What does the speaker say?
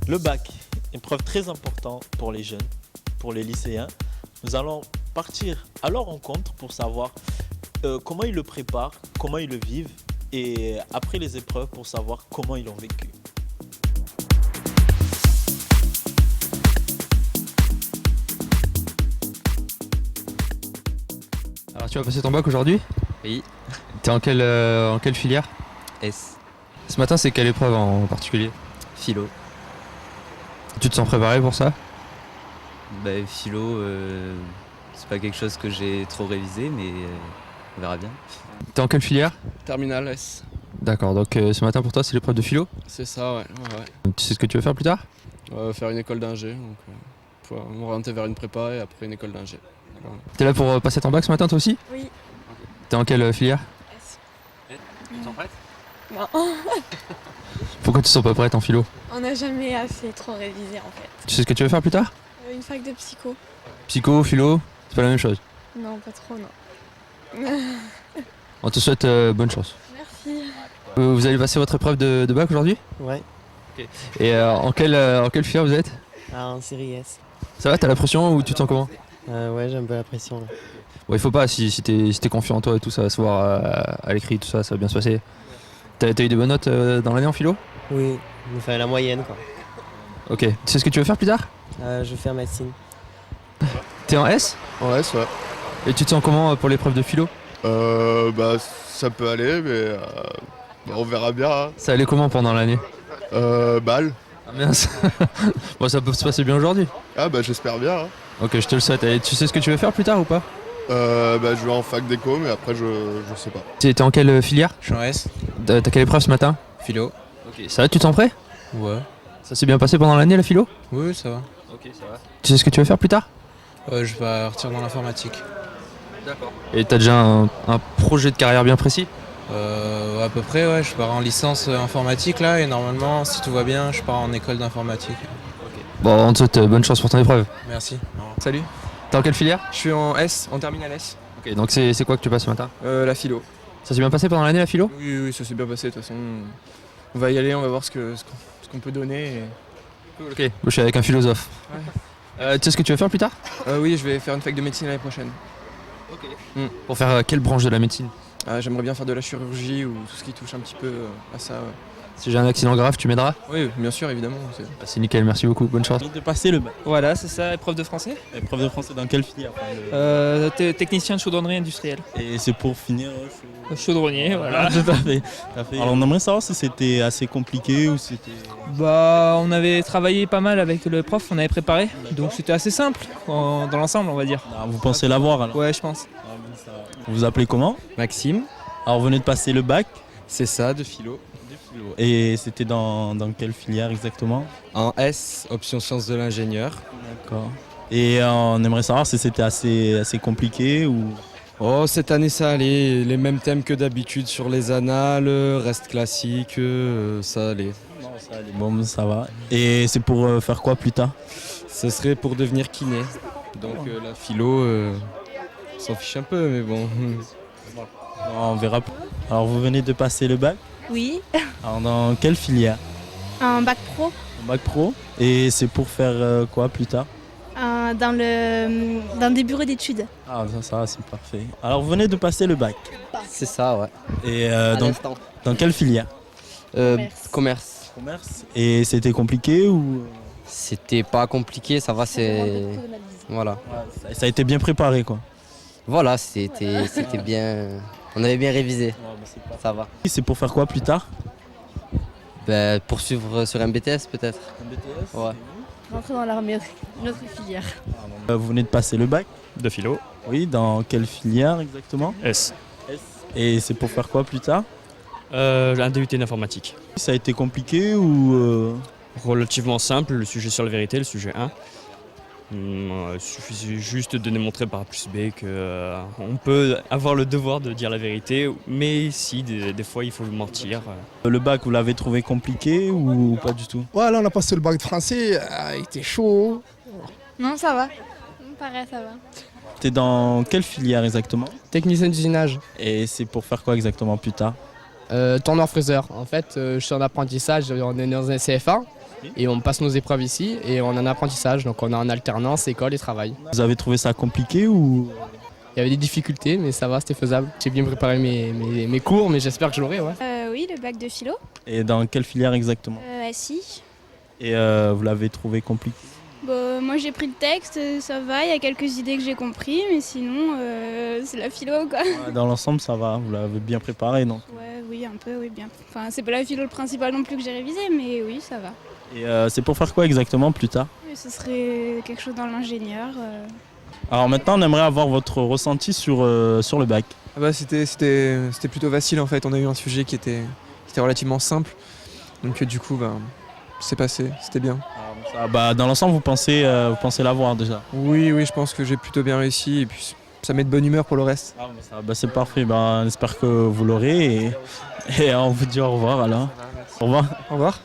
Le bac, épreuve très importante pour les jeunes, pour les lycéens. Nous allons partir à leur rencontre pour savoir comment ils le préparent, comment ils le vivent et après les épreuves pour savoir comment ils l'ont vécu. Alors tu vas passer ton bac aujourd'hui? Oui. T'es en quelle filière? S. Ce matin c'est quelle épreuve en particulier? Philo. Tu te sens préparé pour ça? Philo, c'est pas quelque chose que j'ai trop révisé, mais on verra bien. T'es en quelle filière? Terminal S. D'accord, donc ce matin pour toi c'est l'épreuve de philo? C'est ça, ouais. Tu sais ce que tu veux faire plus tard? Faire une école d'ingé, donc pouvoir m'orienter vers une prépa et après une école d'ingé. Voilà. T'es là pour passer ton bac ce matin toi aussi? Oui. T'es en quelle filière? S. Tu t'en prêtes? Non. Pourquoi tu te sens pas prête en philo? On n'a jamais assez trop révisé en fait. Tu sais ce que tu veux faire plus tard? Une fac de psycho? Psycho, philo, c'est pas la même chose. Non, pas trop, non. On te souhaite bonne chance. Merci. Vous allez passer votre épreuve de bac aujourd'hui? Ouais, Et en quelle filière vous êtes? en série S. Ça va, t'as la pression ou tu te sens comment? Ouais, j'ai un peu la pression là. Bon, il faut pas, si t'es confiant en toi et tout, ça va se voir à l'écrit, tout ça va bien se passer. T'as eu des bonnes notes dans l'année en philo? Oui, enfin la moyenne quoi. Ok, tu sais ce que tu veux faire plus tard? Je vais faire médecine. T'es en S? En S, ouais. Et tu te sens comment pour l'épreuve de philo? Ça peut aller, mais on verra bien. Hein. Ça allait comment pendant l'année? Balle. Ah mince. Bon, ça peut se passer bien aujourd'hui. Ah j'espère bien. Hein. Ok, je te le souhaite. Et tu sais ce que tu veux faire plus tard ou pas? Je vais en fac d'éco, mais après je sais pas. T'es en quelle filière? Je suis en S, T'as quelle épreuve ce matin? philo. Ok, ça va, tu t'en prêt? Ouais. Ça s'est bien passé pendant l'année la philo? Oui, ça va. Ok, ça va. Tu sais ce que tu veux faire plus tard? Je vais partir dans l'informatique. D'accord. Et t'as déjà un projet de carrière bien précis? À peu près, ouais. Je pars en licence informatique là et normalement, si tout va bien, je pars en école d'informatique. Bon, on te souhaite bonne chance pour ton épreuve. Merci. Salut, T'es en quelle filière? je suis en S, en terminale S. Ok, donc c'est quoi que tu passes ce matin? La philo. Ça s'est bien passé pendant l'année la philo? Oui, ça s'est bien passé de toute façon. On va y aller, on va voir ce qu'on peut donner. Ok, moi je suis avec un philosophe. Tu sais ce que tu veux faire plus tard? Oui, je vais faire une fac de médecine l'année prochaine. Pour faire quelle branche de la médecine? J'aimerais bien faire de la chirurgie ou tout ce qui touche un petit peu à ça. Ouais. Si j'ai un accident grave, tu m'aideras? Oui, bien sûr, évidemment. C'est nickel, merci beaucoup, bonne chance. De passer le bac. Voilà, c'est ça, épreuve de français. Épreuve de français dans quelle filière? Technicien de chaudronnerie industrielle. Et c'est pour finir Chaudronnier, voilà. Tout à fait. Alors on aimerait savoir si c'était assez compliqué ou si c'était... Bah, on avait travaillé pas mal avec le prof, on avait préparé, donc c'était assez simple dans l'ensemble, on va dire. Ah, vous pensez l'avoir alors? Ouais, je pense. Vous vous appelez comment? Maxime. Alors vous venez de passer le bac. C'est ça, de philo. Et c'était dans quelle filière exactement? En S, option sciences de l'ingénieur. D'accord. Et on aimerait savoir si c'était assez compliqué ou... Oh, cette année ça allait, les mêmes thèmes que d'habitude sur les annales, reste classique, ça allait. Non, ça allait. Bon, ça va. Et c'est pour faire quoi plus tard? Ce serait pour devenir kiné. Donc la philo, on s'en fiche un peu, mais bon. On verra. Alors vous venez de passer le bac. Oui. Alors dans quelle filière? Un bac pro? Un bac pro. Et c'est pour faire quoi plus tard? Dans des bureaux d'études. Ah ça c'est parfait. Alors vous venez de passer le bac. C'est ça, ouais. Et dans quelle filière? Commerce. Commerce. Et c'était compliqué ou... C'était pas compliqué, ça va, c'est... Voilà. Ça a été bien préparé quoi. Voilà, c'était bien... On avait bien révisé, ça va. C'est pour faire quoi plus tard? Poursuivre sur un BTS peut-être. Un BTS? Ouais. Rentrer dans l'armée, une autre filière. Vous venez de passer le bac? De philo. Oui, dans quelle filière exactement? S. Et c'est pour faire quoi plus tard? Un DUT d'informatique. Ça a été compliqué ou... Relativement simple, le sujet sur la vérité, le sujet 1. Il suffisait juste de démontrer par A plus B qu'on peut avoir le devoir de dire la vérité, mais si, des fois il faut mentir. Le bac, vous l'avez trouvé compliqué ou pas du tout? Ouais, là on a passé le bac de français, il était chaud. Non, ça va. Pareil, ça va. T'es dans quelle filière exactement? Technicien d'usinage, Et c'est pour faire quoi exactement plus tard? tourneur-fraiseur. En fait, je suis en apprentissage, on est dans un CFA. Et on passe nos épreuves ici et on est en apprentissage. Donc on est en alternance, école et travail. Vous avez trouvé ça compliqué ou... Il y avait des difficultés, mais ça va, c'était faisable. J'ai bien préparé mes cours, mais j'espère que je l'aurai. Ouais. Oui, le bac de philo. Et dans quelle filière exactement? Assis. Et vous l'avez trouvé compliqué? Bon, moi j'ai pris le texte, ça va, il y a quelques idées que j'ai compris, mais sinon c'est la philo quoi. Dans l'ensemble ça va, vous l'avez bien préparé donc. Ouais, oui, un peu, oui, bien. Enfin, c'est pas la philo le principal non plus que j'ai révisé, mais oui, ça va. Et c'est pour faire quoi exactement plus tard? Ce serait quelque chose dans l'ingénieur. Alors maintenant on aimerait avoir votre ressenti sur le bac. Ah bah, c'était plutôt facile en fait, on a eu un sujet qui était relativement simple. Donc du coup, c'est passé, c'était bien. Dans l'ensemble vous pensez l'avoir déjà? Oui, je pense que j'ai plutôt bien réussi et puis ça met de bonne humeur pour le reste. C'est parfait, on espère que vous l'aurez et on vous dit au revoir alors. Au revoir. Au revoir.